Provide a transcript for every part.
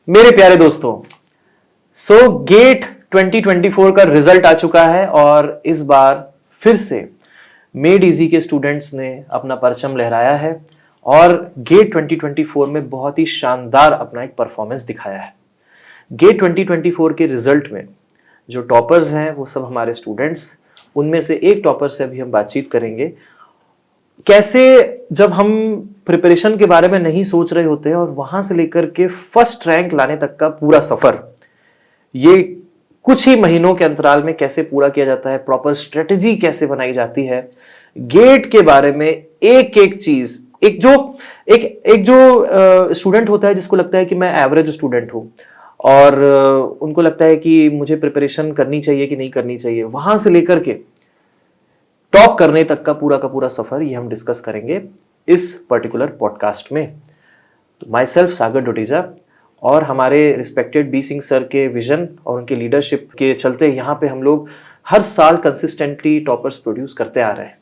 मेरे प्यारे दोस्तों, गेट 2024 का रिजल्ट आ चुका है और इस बार फिर से मेड इजी के स्टूडेंट्स ने अपना परचम लहराया है और गेट 2024 में बहुत ही शानदार अपना एक परफॉर्मेंस दिखाया है। गेट 2024 के रिजल्ट में जो टॉपर्स हैं वो सब हमारे स्टूडेंट्स, उनमें से एक टॉपर से अभी हम बातचीत करेंगे। कैसे जब हम प्रिपरेशन के बारे में नहीं सोच रहे होते हैं और वहां से लेकर के फर्स्ट रैंक लाने तक का पूरा सफर, ये कुछ ही महीनों के अंतराल में कैसे पूरा किया जाता है, प्रॉपर स्ट्रेटजी कैसे बनाई जाती है, गेट के बारे में एक एक चीज, एक जो स्टूडेंट होता है जिसको लगता है कि मैं एवरेज स्टूडेंट हूं और उनको लगता है कि मुझे प्रिपरेशन करनी चाहिए कि नहीं करनी चाहिए, वहां से लेकर के टॉप करने तक का पूरा सफर ये हम डिस्कस करेंगे इस पर्टिकुलर पॉडकास्ट में। तो माई सेल्फ सागर डोडेजा और हमारे रिस्पेक्टेड बी सिंह सर के विजन और उनके लीडरशिप के चलते यहाँ पे हम लोग हर साल कंसिस्टेंटली टॉपर्स प्रोड्यूस करते आ रहे हैं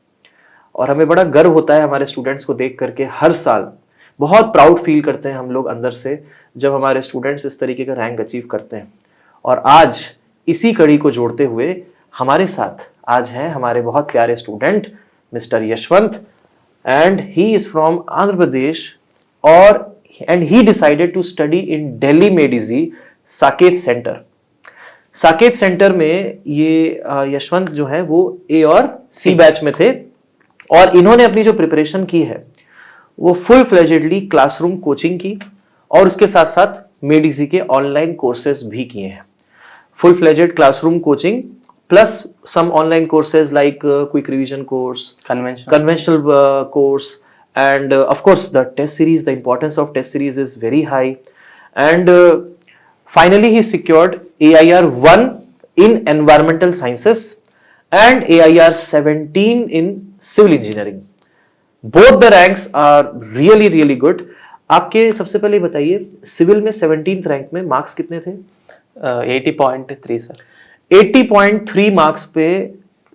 और हमें बड़ा गर्व होता है हमारे स्टूडेंट्स को देख करके। हर साल बहुत प्राउड फील करते हैं हम लोग अंदर से जब हमारे स्टूडेंट्स इस तरीके का रैंक अचीव करते हैं। और आज इसी कड़ी को जोड़ते हुए हमारे साथ आज हैं हमारे बहुत प्यारे student mister Yashwant, and he is from Andhra Pradesh और and he decided to study in Delhi Made Easy Saket centre. Saket centre में ये यशवंत जो है वो ए और सी बैच में थे और इन्होंने अपनी जो प्रिपरेशन की है वो फुल फ्लेजेडली क्लासरूम कोचिंग की और उसके साथ साथ मेड इजी के ऑनलाइन कोर्सेज भी किए हैं। Full fledged classroom coaching plus some online courses like quick revision course, conventional course, and of course the test series. The importance of test series is very high, and finally he secured AIR 1 in environmental sciences and AIR 17 in civil engineering. Both the ranks are really good. आपके सबसे पहले बताइए civil में 17th rank में marks कितने थे? 80.3 sir. 80.3 marks पे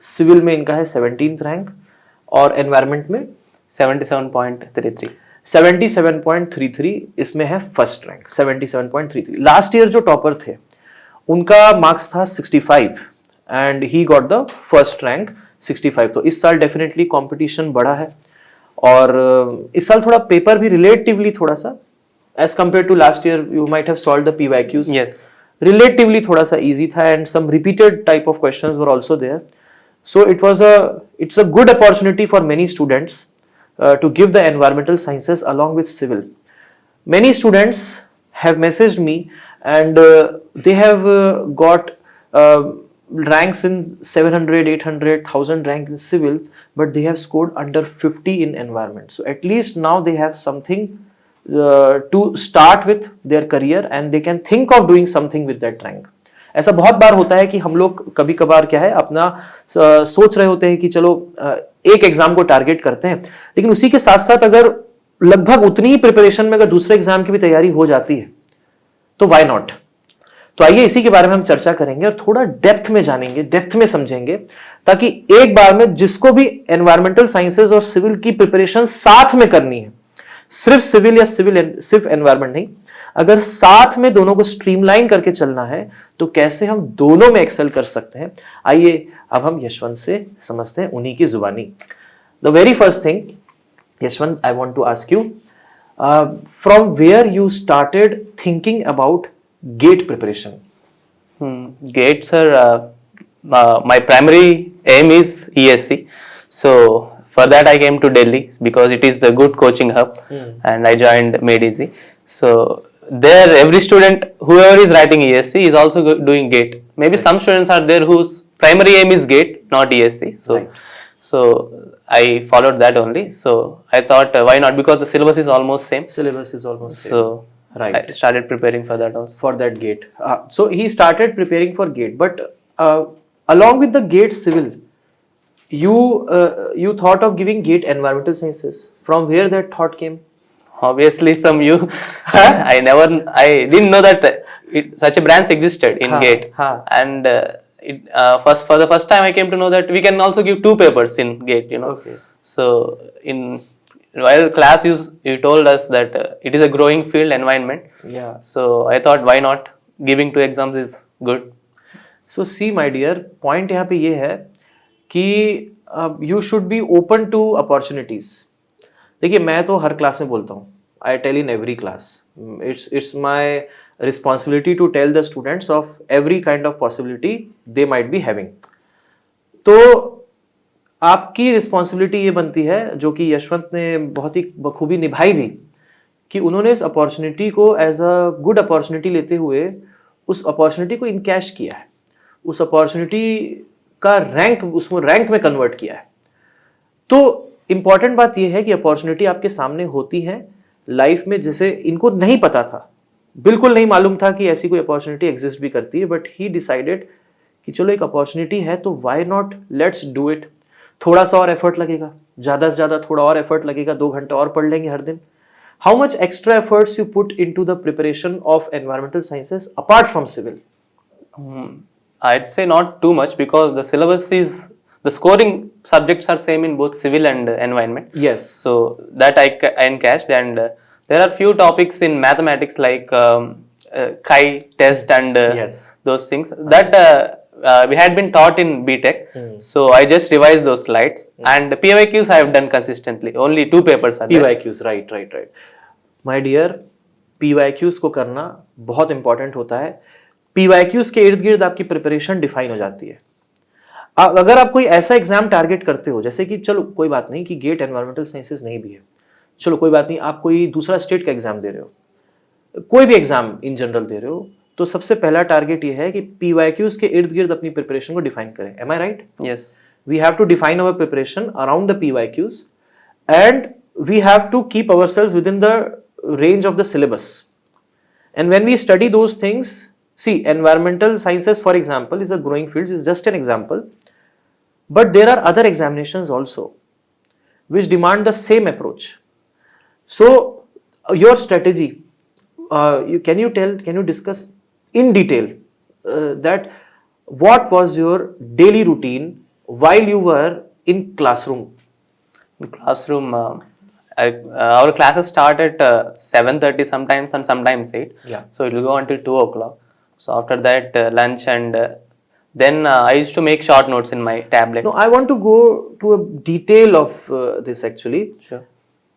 civil में इनका है 17th रैंक और एनवायरनमेंट में 77.33। 77.33 इसमें है फर्स्ट रैंक 77.33। लास्ट ईयर जो टॉपर थे उनका मार्क्स था 65 and he got the first rank 65। तो इस साल डेफिनेटली कंपटीशन बढ़ा है और इस साल थोड़ा पेपर भी रिलेटिवली थोड़ा सा as compare to last year you might have solved the PYQs, yes, relatively थोड़ा सा easy था and some repeated type of questions were also there. So it's a good opportunity for many students to give the environmental sciences along with civil. Many students have messaged me and they have got ranks in 700, 800, 1000 rank in civil, but they have scored under 50 in environment. So at least now they have something to start with their career and they can think of doing something with that rank. ऐसा बहुत बार होता है कि हम लोग कभी कभार क्या है अपना सोच रहे होते हैं कि चलो एक एग्जाम को टारगेट करते हैं, लेकिन उसी के साथ साथ अगर लगभग उतनी ही प्रिपरेशन में अगर दूसरे एग्जाम की भी तैयारी हो जाती है तो व्हाई नॉट। तो आइए इसी के बारे में हम चर्चा करेंगे और थोड़ा डेप्थ में जानेंगे, डेप्थ में समझेंगे, ताकि एक बार में जिसको भी एनवायरमेंटल साइंसेज और सिविल की प्रिपरेशन साथ में करनी है, सिर्फ सिविल या सिर्फ एनवायरमेंट नहीं, अगर साथ में दोनों को स्ट्रीमलाइन करके चलना है तो कैसे हम दोनों में एक्सेल कर सकते हैं। आइए अब हम यशवंत से समझते हैं उन्हीं की जुबानी। The very first thing Yashwant, I want to ask you from where you started thinking about GATE preparation. GATE sir, my primary aim is ESC, so for that I came to Delhi because it is the good coaching hub, and I joined Made Easy. So there every student whoever is writing ESC is also doing GATE. Maybe some students are there whose primary aim is GATE, not ESC. So I followed that only. So I thought why not, because the syllabus is almost same. So I started preparing for that also. For that GATE. So he started preparing for GATE, but along with the GATE civil, you thought of giving GATE environmental sciences. From where that thought came? Obviously from you. I didn't know that such a branch existed in GATE. And for the first time I came to know that we can also give 2 papers in GATE, you know. Okay. So in while class you told us that it is a growing field environment. Yeah. So I thought why not giving 2 exams is good. So see my dear, point यहाँ पे ये है कि you should be open to opportunities. देखिए, मैं तो हर class में बोलता हूँ, I tell in every class, it's my responsibility to tell the students of every kind of possibility they might be having. तो आपकी रिस्पॉन्सिबिलिटी ये बनती है, जो कि यशवंत ने बहुत ही बखूबी निभाई भी, कि उन्होंने इस अपॉर्चुनिटी को एज अ गुड अपॉर्चुनिटी लेते हुए उस अपॉर्चुनिटी को इनकैश किया है, उस अपॉर्चुनिटी का रैंक, उसको रैंक में कन्वर्ट किया है. तो इंपॉर्टेंट बात यह है कि अपॉर्चुनिटी आपके सामने होती है लाइफ में, जिसे इनको नहीं पता था, बिल्कुल नहीं मालूम था कि ऐसी कोई अपॉर्चुनिटी एग्जिस्ट भी करती है, बट ही डिसाइडेड कि चलो एक अपॉर्चुनिटी है तो why not, let's do it. थोड़ा सा और एफर्ट लगेगा, ज़्यादा से ज़्यादा थोड़ा और एफर्ट लगेगा, 2 घंटे और पढ़ लेंगे हर दिन. How much extra efforts you put into the preparation of environmental sciences apart from civil? I'd say not too much because the syllabus is, the scoring subjects are same in both civil and environment. Yes. So that I encashed, and there are few topics in mathematics like chi test and Yes. those things that we had been taught in BTech. So I just revised those slides, and PYQs I have done consistently. Only 2 papers are there. PYQs, right. My dear, PYQs को करना बहुत important होता है. PYQs के इर्द गिर्द आपकी preparation define हो जाती है. अगर आप कोई ऐसा एग्जाम टारगेट करते हो, जैसे कि चलो कोई बात नहीं कि गेट एनवायरमेंटल साइंसेस नहीं भी है, चलो कोई बात नहीं, आप कोई दूसरा स्टेट का एग्जाम दे रहे हो, कोई भी एग्जाम इन जनरल दे रहे हो, तो सबसे पहला टारगेट ये है कि PYQs के इर्द गिर्द अपनी प्रिपरेशन को डिफाइन करें. Am I right? Yes. We have to define our preparation around the PYQs, and we have to keep ourselves within the range of the syllabus. And when we study those things, see, environmental sciences, for example, is a growing field, is just an example, but there are other examinations also which demand the same approach. So your strategy, can you discuss in detail that what was your daily routine while you were in classroom? In classroom, our classes start at 7:30 sometimes and sometimes 8. Yeah. So it will go until 2 o'clock. So after that lunch, and then I used to make short notes in my tablet. No, I want to go to a detail of this actually. Sure.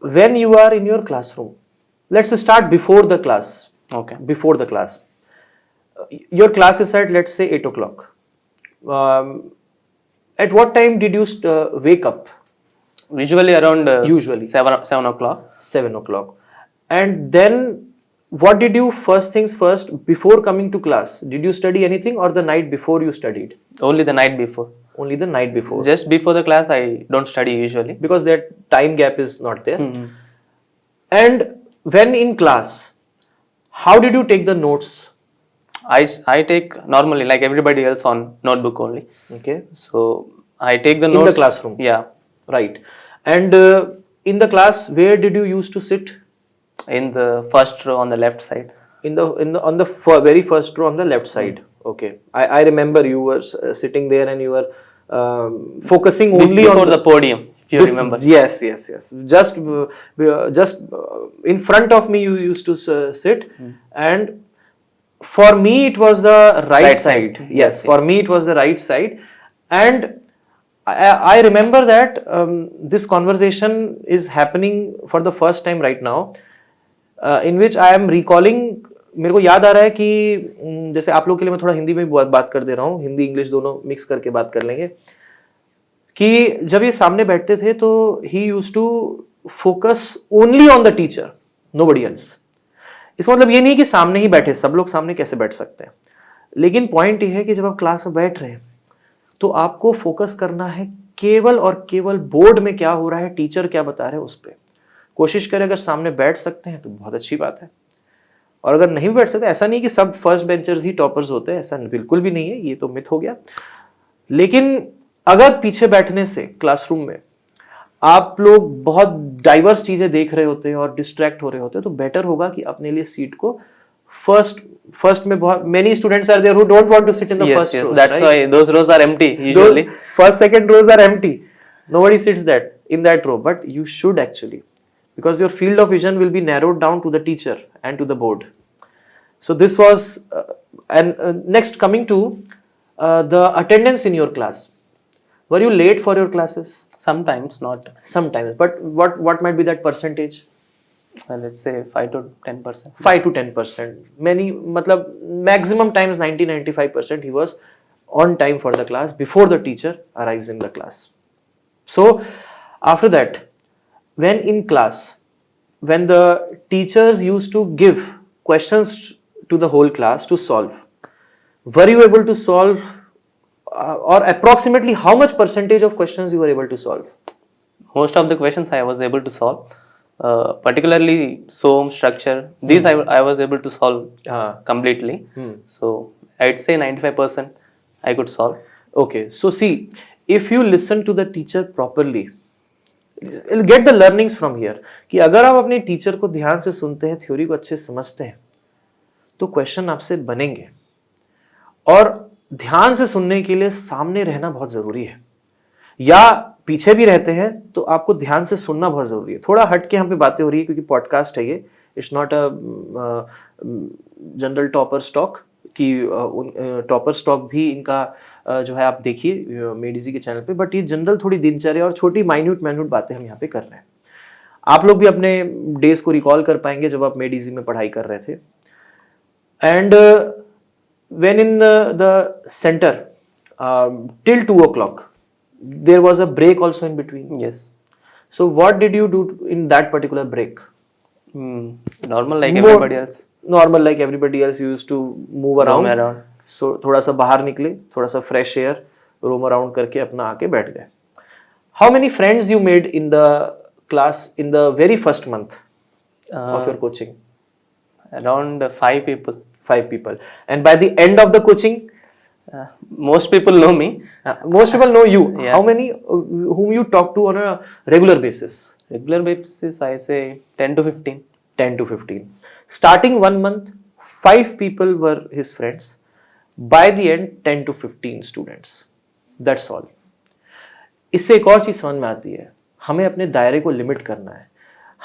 When you are in your classroom, let's start before the class. Okay. Before the class, your class is at, let's say, 8 o'clock. At what time did you wake up? Usually around Usually 7 o'clock. 7 o'clock. And then what did you, first things first, before coming to class, did you study anything, or the night before you studied? Only the night before. Only the night before. Just before the class, I don't study usually. Because that time gap is not there. And when in class, how did you take the notes? I take normally like everybody else on notebook only. Okay. So I take the In notes. the classroom. Yeah. Right. And in the class, where did you used to sit? In the first row on the left side. On the very first row on the left side. Okay. I remember you were sitting there and you were focusing only before on the podium, if you remember. Yes. Just in front of me you used to sit, and for me it was the right side. Yes, for me it was the right side, and I remember that this conversation is happening for the first time right now, in which I am recalling. मेरे को याद आ रहा है कि जैसे आप लोगों के लिए मैं थोड़ा हिंदी में भी बात कर दे रहा हूँ, हिंदी इंग्लिश दोनों मिक्स करके बात कर लेंगे, कि जब ये सामने बैठते थे तो he used to focus only on the teacher, nobody else. इसका मतलब ये नहीं कि सामने ही बैठे, सब लोग सामने कैसे बैठ सकते हैं, लेकिन पॉइंट ये है कि जब आप क्लास में बैठ रहे हैं तो आपको फोकस करना है केवल और केवल बोर्ड में क्या हो रहा है, टीचर क्या बता रहे हैं उस पर. कोशिश करें अगर सामने बैठ सकते हैं तो बहुत अच्छी बात है, और अगर नहीं बैठ सकते, ऐसा नहीं कि सब फर्स्ट बेंचर्स ही टॉपर्स होते हैं, ऐसा बिल्कुल भी नहीं है, ये तो मिथ हो गया. लेकिन अगर पीछे बैठने से क्लासरूम में आप लोग बहुत डाइवर्स चीजें देख रहे होते हैं और डिस्ट्रैक्ट हो रहे होते हैं, तो बेटर होगा कि अपने लिए सीट को फर्स्ट में, बहुत many students are there who don't want to sit in the first row. That's why those rows are empty usually. First, second rows are empty. Nobody sits in that row, but you should actually. because your field of vision will be narrowed down to the teacher and to the board. So this was next coming to the attendance in your class. Were you late for your classes? Sometimes, not. Sometimes, but what might be that percentage? Let's say 5 to 10%. 5 to 10%. Many, matlab, maximum times 90-95% he was on time for the class before the teacher arrives in the class. So after that, when in class, when the teachers used to give questions to the whole class to solve, were you able to solve or approximately how much percentage of questions you were able to solve? Most of the questions I was able to solve. Particularly SOM structure, these I was able to solve completely. So I'd say 95% I could solve. Okay, so see, if you listen to the teacher properly, you'll get the learnings from here. कि अगर आप अपने teacher को ध्यान से सुनते हैं, theory को अच्छे से समझते हैं, तो क्वेश्चन आपसे बनेंगे. और ध्यान से सुनने के लिए सामने रहना बहुत जरूरी है, या पीछे भी रहते हैं तो आपको ध्यान से सुनना बहुत जरूरी है. थोड़ा हट के यहाँ पे बातें हो रही है क्योंकि पॉडकास्ट है ये, it's not a general topper stock कि टॉपर स्टॉक भी इनका जो है आप देखिए मेडिजी के चैनल पे, बट ये जनरल थोड़ी दिनचर्या और छोटी माइन्यूट बातें हम यहाँ पे कर रहे हैं. आप लोग भी अपने डेज को रिकॉल कर पाएंगे जब आप मेडिजी में पढ़ाई कर रहे थे. And when in the centre till 2 o'clock there was a break also in between. Yes. So what did you do in that particular break? Normal like everybody else. Normal like everybody else, you used to move around. Roam around. So थोड़ा सा बाहर निकले, थोड़ा सा fresh air, roam around करके अपना आके बैठ गए. How many friends you made in the class in the very first month of your coaching? Around 5 people. 5 people. And by the end of the coaching, most people know me. Most people know you. Yeah. How many whom you talk to on a regular basis? Regular basis, I say 10 to 15. 10 to 15. Starting 1 month, 5 people were his friends. By the end, 10 to 15 students. That's all. इससे एक और चीज समझ में आती है, हमें अपने दायरे को लिमिट करना है.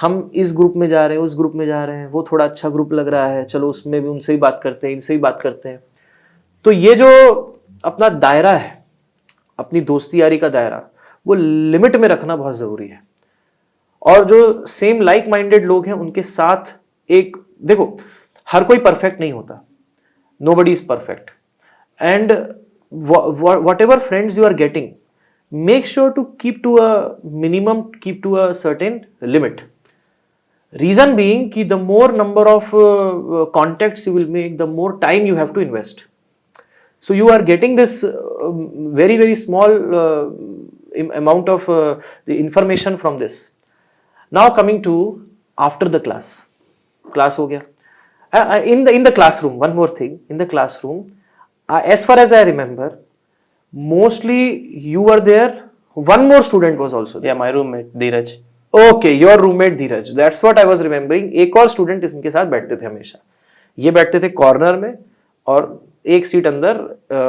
हम इस ग्रुप में जा रहे हैं, उस ग्रुप में जा रहे हैं, वो थोड़ा अच्छा ग्रुप लग रहा है, चलो उसमें भी उनसे ही बात करते हैं, इनसे ही बात करते हैं. तो ये जो अपना दायरा है, अपनी दोस्ती यारी का दायरा, वो लिमिट में रखना बहुत जरूरी है. और जो सेम लाइक माइंडेड लोग हैं उनके साथ एक, देखो हर कोई परफेक्ट नहीं होता, nobody is perfect, and whatever friends you are getting, make sure to keep to a minimum, keep to a certain limit. Reason being कि the more number of contacts you will make, the more time you have to invest. So you are getting this very very small amount of the information from this. Now coming to after the class, class हो गया. In the classroom, one more thing, in the classroom, as far as I remember, mostly you were there. One more student was also there. Yeah, my roommate Dheeraj. Okay, your roommate Dheeraj. That's what I was remembering. एक और student इनके साथ बैठते थे हमेशा. ये बैठते थे कॉर्नर में और एक सीट अंदर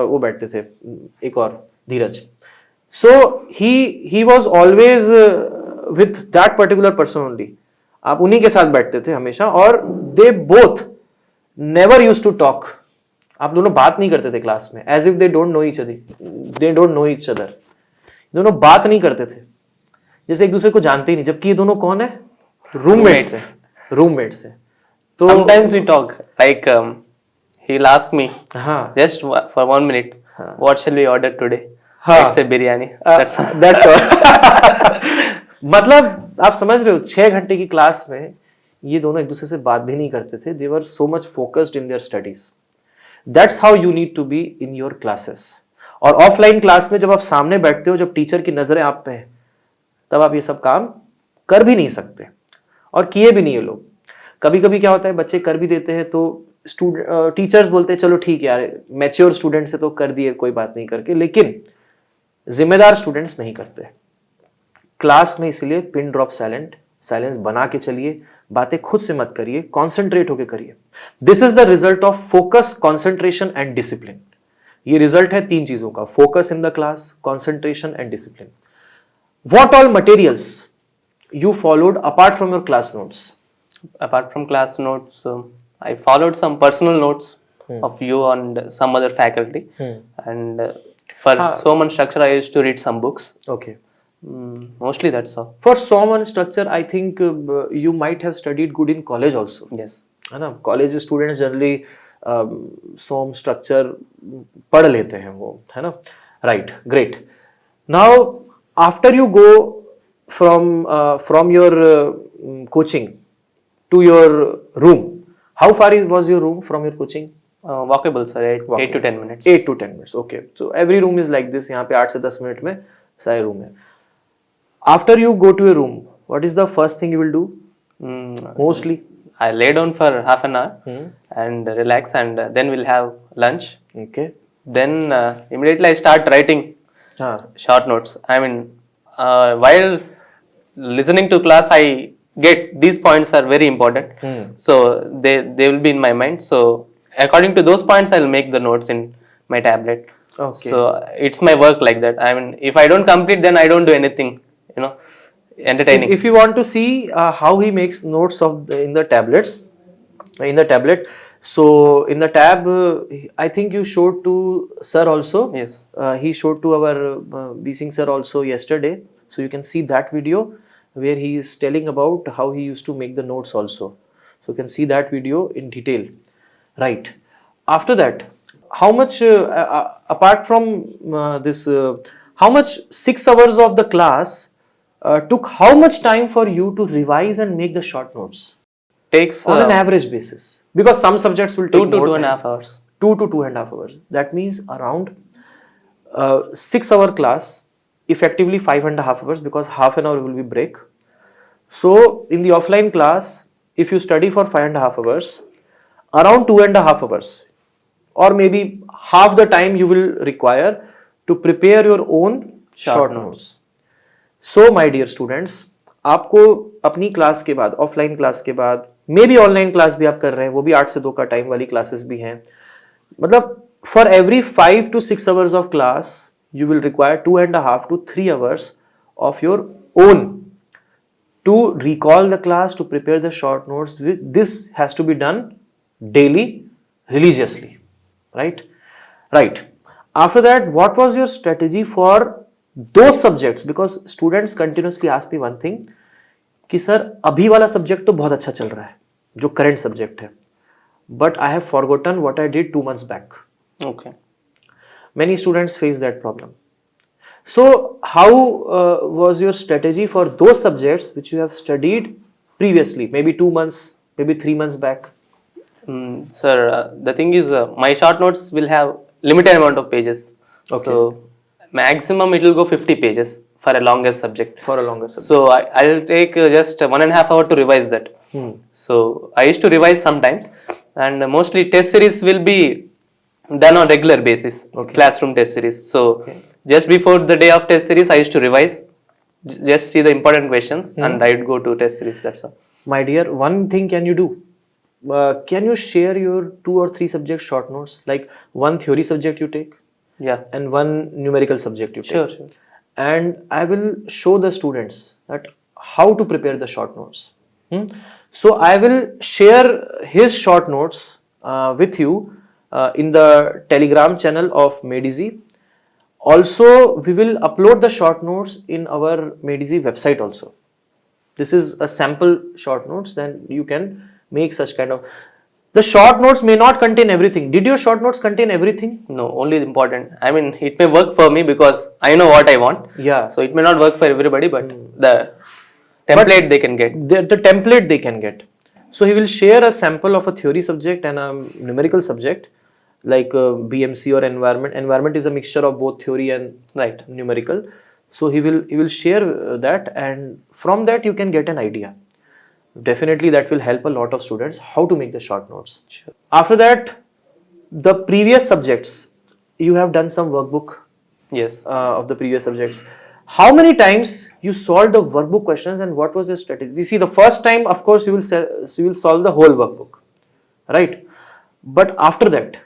वो बैठते थे एक और धीरज. So he was always with that particular person only. आप उन्हीं के साथ बैठते थे हमेशा, और they both never used to talk. आप दोनों बात नहीं करते थे क्लास में, as if they don't know each other. They don't know each other. दोनों बात नहीं करते थे, जैसे एक दूसरे को जानते ही नहीं, जबकि ये दोनों कौन है? रूममेट्स है. रूममेट्स है. तो sometimes we talk like he'll ask me just for 1 minute, what shall we order today? Let's say biryani. That's all. मतलब आप समझ रहे हो, 6 घंटे की क्लास में ये दोनों एक दूसरे से बात भी नहीं करते थे. They were so much focused in their studies. That's how you need to be in your classes. और ऑफलाइन क्लास में जब आप सामने बैठते हो, जब टीचर की नजरें आप पे हैं, तब आप ये सब काम कर भी नहीं सकते और किए भी नहीं है लोग. कभी कभी क्या होता है, बच्चे कर भी देते हैं तो टीचर्स बोलते हैं चलो ठीक है यार, मैच्योर स्टूडेंट से तो कर दिए कोई बात नहीं करके, लेकिन जिम्मेदार स्टूडेंट्स नहीं करते क्लास में. इसलिए पिन ड्रॉप साइलेंस बना के चलिए, बातें खुद से मत करिए, कॉन्सेंट्रेट होके करिए. This is the result of focus, concentration and discipline. ये रिजल्ट है 3 चीजों का: focus in the class, concentration and discipline. What all materials you followed apart from your class notes? Apart from class notes, I followed some personal notes of you and some other faculty. And for SOM and structure, I used to read some books. Okay. Mostly that's all. For SOM and structure, I think you might have studied good in college also. Yes. है ना, college students generally some structure पढ़ लेते हैं वो, है ना. Right, great. Now after you go from your coaching to your room, how far was your room from your coaching? Walkable, sir. 8 to 10 minutes. 8 to 10 minutes. Okay. So every room is like this. यहाँ पे 8 से 10 minute में सारे room है. After you go to your room, what is the first thing you will do? Mostly. I lay down for half an hour and relax, and then we'll have lunch. Okay. Then immediately I start writing short notes. I mean, while listening to class, I get these points are very important. So they will be in my mind. So according to those points, I'll make the notes in my tablet. Okay. So it's my work like that. I mean, if I don't complete, then I don't do anything. You know, entertaining. If you want to see how he makes notes in the tablet, so in the tab, I think you showed to sir also. Yes. He showed to our B Singh sir also yesterday. So you can see that video where he is telling about how he used to make the notes also. So you can see that video in detail. Right. After that, how much apart from this, how much 6 hours of the class took how much time for you to revise and make the short notes? Takes On an average basis, because some subjects will take 2 to more 2.5 time. hours. 2 to 2.5 hours. That means around 6 hour class, effectively 5.5 hours, because half an hour will be break. So in the offline class, if you study for 5.5 hours, around 2.5 hours, or maybe half the time you will require to prepare your own short notes. So my dear students, आपको अपनी class के बाद, offline class के बाद, may be online class भी आप कर रहे हैं, वो भी 8 से 2 का टाइम वाली क्लासेस भी हैं, मतलब for every 5 to 6 hours of class you will require 2.5 to 3 hours of your own to recall the class, to prepare the short notes. This has to be done daily, religiously, right? Right. After that, what was your strategy for those subjects? Because students continuously ask me one thing कि sir अभी वाला subject तो बहुत अच्छा चल रहा है, जो करंट सब्जेक्ट है, but I have forgotten what I did 2 months back. Okay. Many students face that problem. So how was your strategy for those subjects which you have studied previously, maybe 2 months, maybe 3 months back? Sir, the thing is, my short notes will have limited amount of pages. Okay. So maximum it will go 50 pages for a longer subject. For a longer subject. So I'll take just 1.5 hours to revise that. So I used to revise sometimes, and mostly test series will be done on regular basis. Okay. Classroom test series. So just before the day of test series, I used to revise, just see the important questions, and I would go to test series. That's all. My dear, one thing can you do? Can you share your 2 or 3 subject short notes? Like one theory subject you take, Yeah. and one numerical subject you take. Sure, sure. And I will show the students that how to prepare the short notes. So I will share his short notes with you in the Telegram channel of Medizy. Also, we will upload the short notes in our Medizy website also. This is a sample short notes, then you can make such kind of. The short notes may not contain everything. Did your short notes contain everything? No, only the important. I mean, it may work for me because I know what I want. Yeah. So it may not work for everybody, but the template they can get. The template they can get. So he will share a sample of a theory subject and a numerical subject, like BMC or environment. Environment is a mixture of both theory and Right. numerical. So he will share that, and from that you can get an idea. Definitely that will help a lot of students how to make the short notes. Sure. After that, the previous subjects, you have done some workbook Yes. of the previous subjects. How many times you solved the workbook questions, and what was your strategy? You see, the first time, of course, you will solve the whole workbook, right? But after that,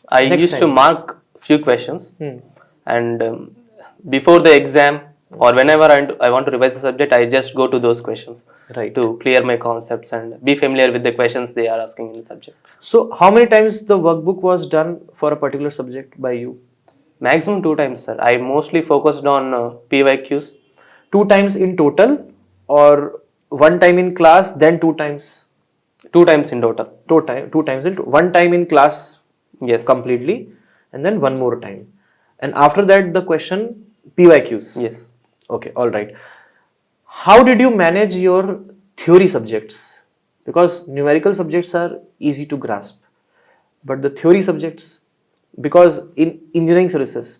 I next used to time. mark few questions, and before the exam, or whenever I want to revise the subject, I just go to those questions Right. to clear my concepts and be familiar with the questions they are asking in the subject. So how many times the workbook was done for a particular subject by you? Maximum 2 times, sir. I mostly focused on PYQs. 2 times in total, or one time in class, then 2 times? 2 times in total. 2 times in one time in class Yes. completely, and then one more time, and after that the question PYQs. Yes. Okay, all right. How did you manage your theory subjects? Because numerical subjects are easy to grasp, but the theory subjects, because in engineering services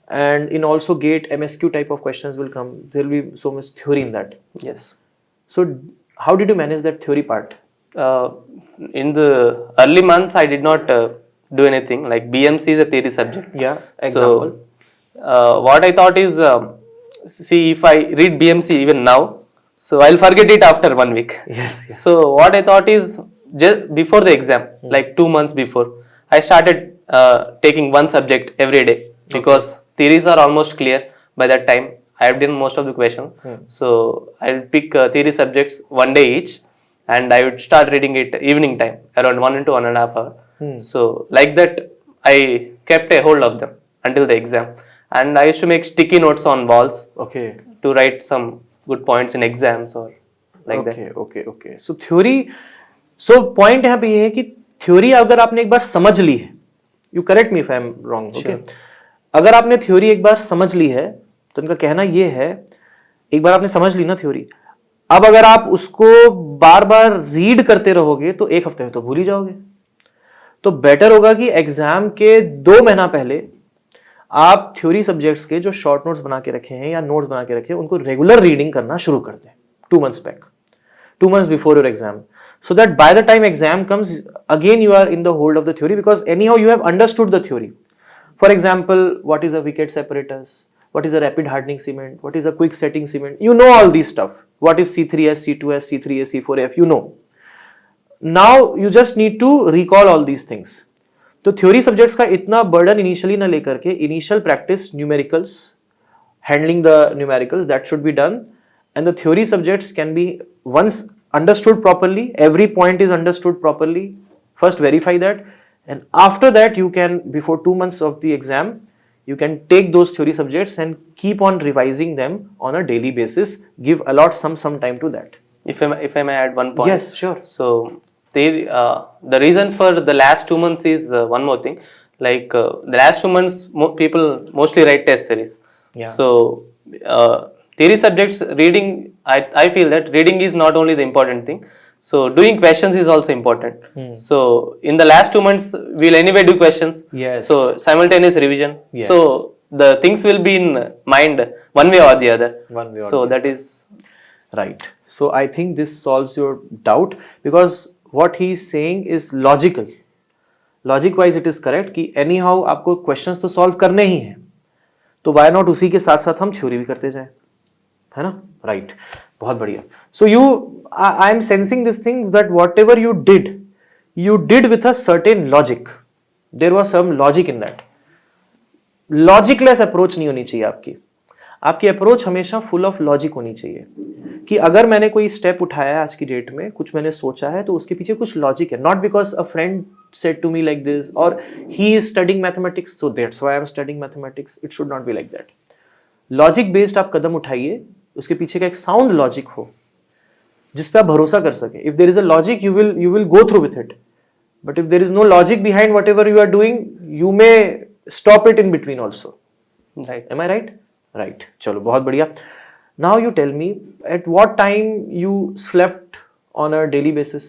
and in also GATE MSQ type of questions will come, there will be so much theory in that. Yes. So how did you manage that theory part? Uh, in the early months, I did not do anything. Like BMC is a theory subject. Yeah, example. So, what I thought is, see, if I read BMC even now, so I'll forget it after 1 week. Yes, yes. So, what I thought is, just before the exam, like 2 months before, I started taking one subject every day because theories are almost clear by that time. I have done most of the questions. So, I'll pick theory subjects one day each, and I would start reading it evening time around 1 to 1.5 hour. So like that, I kept a hold of them until the exam, and I used to make sticky notes on walls Okay. to write some good points in exams or like that. Okay. So theory, so point यहाँ पे ये है कि theory अगर आपने एक बार समझ ली है, you correct me if I am wrong, okay, अगर आपने थ्योरी एक बार समझ ली है तो उनका कहना ये है, एक बार आपने समझ ली ना थ्योरी, अब अगर आप उसको बार बार रीड करते रहोगे तो एक हफ्ते में तो भूल ही जाओगे. तो बेटर होगा कि एग्जाम के 2 महीना पहले आप थ्योरी सब्जेक्ट्स के जो शॉर्ट नोट्स बना के रखे हैं या नोट्स बना के रखे हैं उनको रेगुलर रीडिंग करना शुरू कर दें 2 months back, 2 months before your exam, so that by the time exam comes again you are in the hold of the theory, because anyhow you have understood the theory. For example, what is a wicket separators, what is a rapid hardening cement, what is a quick setting cement, you know all these stuff, what is C3S, C2S, C3A, C4F, you know. Now you just need to recall all these things. तो theory subjects का इतना burden initially ना लेकर के initial practice numericals, handling the numericals, that should be done, and the theory subjects can be once understood properly, every point is understood properly, first verify that, and after that you can, before 2 months of the exam, you can take those theory subjects and keep on revising them on a daily basis, give allot some time to that. If I may add one point. Yes, sure. So the reason for the last 2 months is one more thing. Like the last 2 months, people mostly write test series. Yeah. So theory subjects reading, I feel that reading is not only the important thing. So doing questions is also important. So in the last 2 months, we'll anyway do questions. Yes. So simultaneous revision. Yes. So the things will be in mind one way or the other. One way or so the that is right. So I think this solves your doubt, because what he is saying is logical. Logic wise it is correct कि anyhow आपको questions तो solve करने ही हैं, तो why not उसी के साथ साथ हम theory भी करते जाएं, है ना? Right. बहुत बढ़िया. So I am sensing this thing that whatever you did with a certain logic. There was some logic in that. Logicless approach नहीं होनी चाहिए आपकी अप्रोच हमेशा फुल ऑफ लॉजिक होनी चाहिए, कि अगर मैंने कोई स्टेप उठाया है आज की डेट में, कुछ मैंने सोचा है, तो उसके पीछे कुछ लॉजिक है. Not because a friend said to me like this और he is studying mathematics so that's why I am studying mathematics. It should not be like that. Logic based आप कदम उठाइए, उसके पीछे का एक साउंड लॉजिक हो जिस पे आप भरोसा कर सके. If there is a logic you will go through with it, but if there is no logic behind whatever you are doing, you may stop it in between also. right. Am I right? Right. चलो बहुत बढ़िया. Now you tell me, at what time you slept on a daily basis?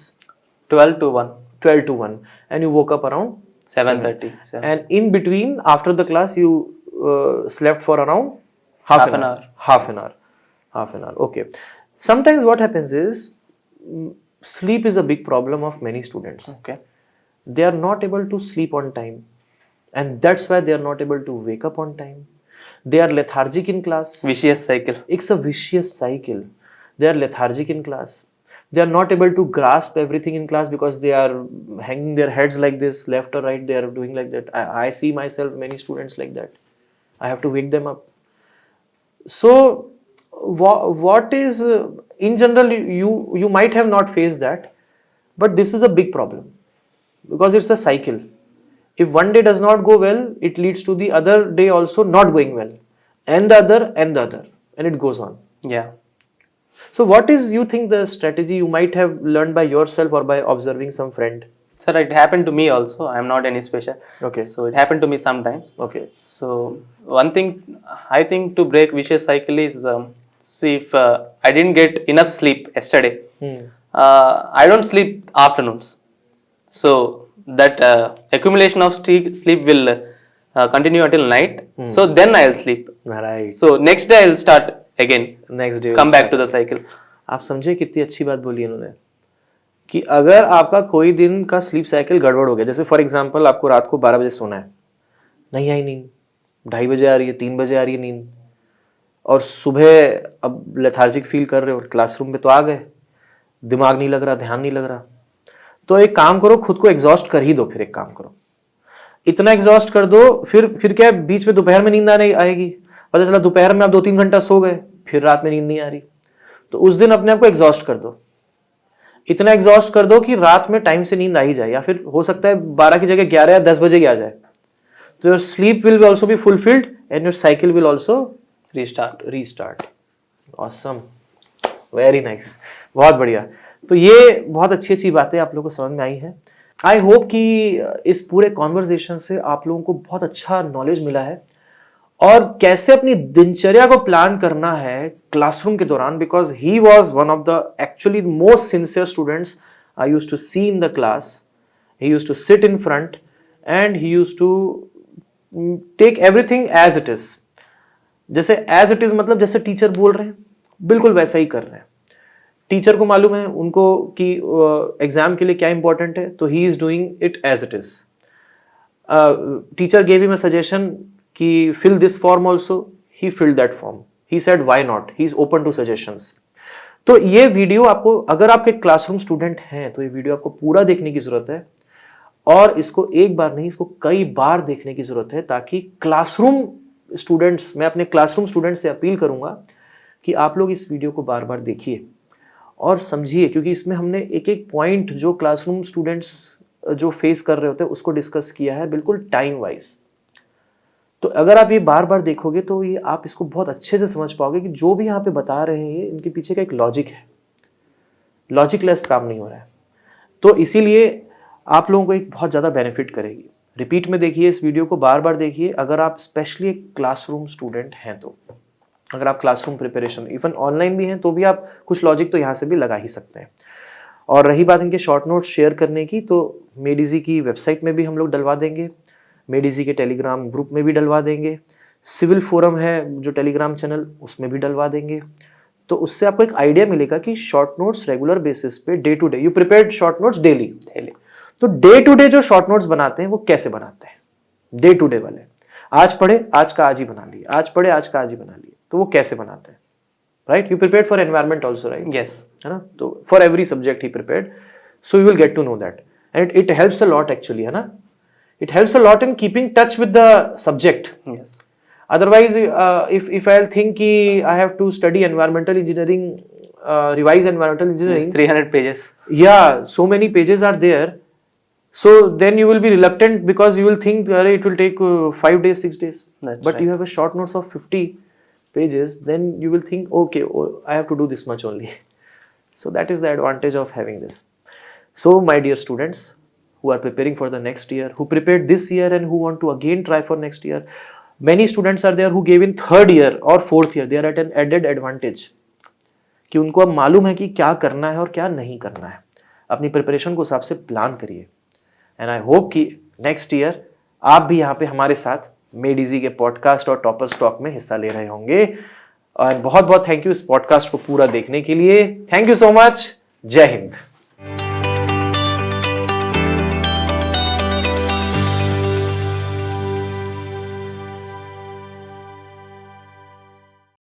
12 to 1. 12 to 1. And you woke up around 7:30. 7. And in between, after the class, you slept for around half an hour. Half an hour. Okay. Sometimes what happens is, sleep is a big problem of many students. Okay. They are not able to sleep on time. And that's why they are not able to wake up on time. They are lethargic in class. Vicious cycle. It's a vicious cycle. They are lethargic in class. They are not able to grasp everything in class because they are hanging their heads like this, left or right, they are doing like that. I see myself, many students like that. I have to wake them up. So what is in general, you might have not faced that, but this is a big problem because it's a cycle. If one day does not go well, it leads to the other day also not going well, and the other and the other, and it goes on. Yeah. So what is, you think, the strategy you might have learned by yourself or by observing some friend? Sir, it happened to me also. I'm not any special. Okay. So it happened to me sometimes. Okay. So one thing I think to break vicious cycle is, see, if I didn't get enough sleep yesterday, I don't sleep afternoons. So that accumulation of sleep will continue until night. So then I'll sleep. Right. So next day I'll start again. Next day Come back to the cycle. आप समझे कितनी अच्छी बात बोली इन्होंने कि अगर आपका कोई दिन का स्लीप साइकिल गड़बड़ हो गया, जैसे फॉर एग्जांपल आपको रात को 12 बजे सोना है, नहीं आई नींद, 2:30 बजे आ रही है, 3 बजे आ रही है नींद, और सुबह अब लेथार्जिक फील कर रहे हो, क्लासरूम में तो आ गए, दिमाग नहीं लग रहा, ध्यान नहीं लग रहा, तो एक काम करो, खुद को एग्जॉस्ट कर ही दो। फिर एक काम करो, इतना एग्जॉस्ट कर दो, फिर क्या है, बीच में दोपहर में नींद आने आएगी, पता चला दोपहर में आप 2-3 घंटा सो गए, फिर रात में नींद नहीं आ रही, तो उस दिन अपने आप को एग्जॉस्ट कर दो, इतना एग्जॉस्ट कर दो कि रात में टाइम से नींद आ ही जाए, या फिर हो सकता है 12 की जगह 11 या 10 बजे की आ जाए, तो your sleep will also be fulfilled and your cycle will also restart. Awesome, very nice, बहुत बढ़िया। तो ये बहुत अच्छी अच्छी बातें आप लोगों को समझ में आई हैं। आई होप कि इस पूरे कॉन्वर्जेशन से आप लोगों को बहुत अच्छा नॉलेज मिला है और कैसे अपनी दिनचर्या को प्लान करना है क्लासरूम के दौरान, because he was one of the actually most sincere students I used to see in the class. He used to sit in front and he used to take everything as it is. जैसे as it is मतलब जैसे teacher बोल रहे हैं बिल्कुल वैसा ही कर रहे हैं। टीचर को मालूम है उनको कि एग्जाम के लिए क्या इंपॉर्टेंट है, तो he is doing it as it is. Teacher gave him a suggestion कि fill this form also, he filled that form, he said why not, he is open to suggestions। तो ये video आपको, अगर आपके classroom student हैं तो ये video आपको पूरा देखने की जरूरत है, और इसको एक बार नहीं, इसको कई बार देखने की जरूरत है, ताकि क्लासरूम स्टूडेंट्स, मैं अपने क्लासरूम स्टूडेंट्स से अपील करूंगा कि आप लोग इस वीडियो को बार बार देखिए और समझिए, क्योंकि इसमें हमने एक एक पॉइंट जो क्लासरूम स्टूडेंट्स जो फेस कर रहे होते हैं उसको डिस्कस किया है बिल्कुल टाइम वाइज। तो अगर आप ये बार बार देखोगे तो ये आप इसको बहुत अच्छे से समझ पाओगे कि जो भी यहाँ पे बता रहे हैं इनके पीछे का एक लॉजिक है, लॉजिकलेस काम नहीं हो रहा है। तो इसीलिए आप लोगों को एक बहुत ज़्यादा बेनिफिट करेगी। रिपीट में देखिए, इस वीडियो को बार बार देखिए, अगर आप स्पेशली एक क्लासरूम स्टूडेंट हैं तो, अगर आप क्लासरूम प्रिपरेशन इवन ऑनलाइन भी हैं तो भी आप कुछ लॉजिक तो यहाँ से भी लगा ही सकते हैं। और रही बात इनके शॉर्ट नोट्स शेयर करने की, तो मेडिजी की वेबसाइट में भी हम लोग डलवा देंगे, मेडिजी के टेलीग्राम ग्रुप में भी डलवा देंगे, सिविल फोरम है जो टेलीग्राम चैनल उसमें भी डलवा देंगे। तो उससे आपको एक आइडिया मिलेगा कि शॉर्ट नोट्स रेगुलर बेसिस पे day to day, you prepared short notes daily, तो डे टू डे जो शॉर्ट नोट्स बनाते हैं वो कैसे बनाते हैं, डे टू डे वाले, आज पढ़े आज का आज ही बना लिए, आज पढ़े आज का आज ही बना लिए, तो वो कैसे बनाते हैं, right. You prepared for environment also, right, yes, है ना। तो for every subject he prepared, so you will get to know that and it helps a lot actually, है ना। It helps a lot in keeping touch with the subject. yes. Otherwise, if I'll think कि I have to study environmental engineering, revise environmental engineering, it's 300 pages. Yeah, so many pages are there. So then you will be reluctant because you will think it will take 5 days, 6 days. That's but right. you have a short notes of 50 pages, then you will think, okay, I have to do this much only. So that is the advantage of having this. So my dear students, who are preparing for the next year, who prepared this year and who want to again try for next year, many students are there who gave in 3rd year or 4th year, they are at an added advantage कि उनको अब मालूम है कि क्या करना है और क्या नहीं करना है। अपनी प्रिपरेशन को हिसाब से प्लान करिए, एंड आई होप कि नेक्स्ट ईयर आप भी यहाँ पे हमारे साथ मेडिजी के पॉडकास्ट और टॉपर्स टॉक में हिस्सा ले रहे होंगे। और बहुत बहुत थैंक यू इस पॉडकास्ट को पूरा देखने के लिए। Thank you so much. जय हिंद।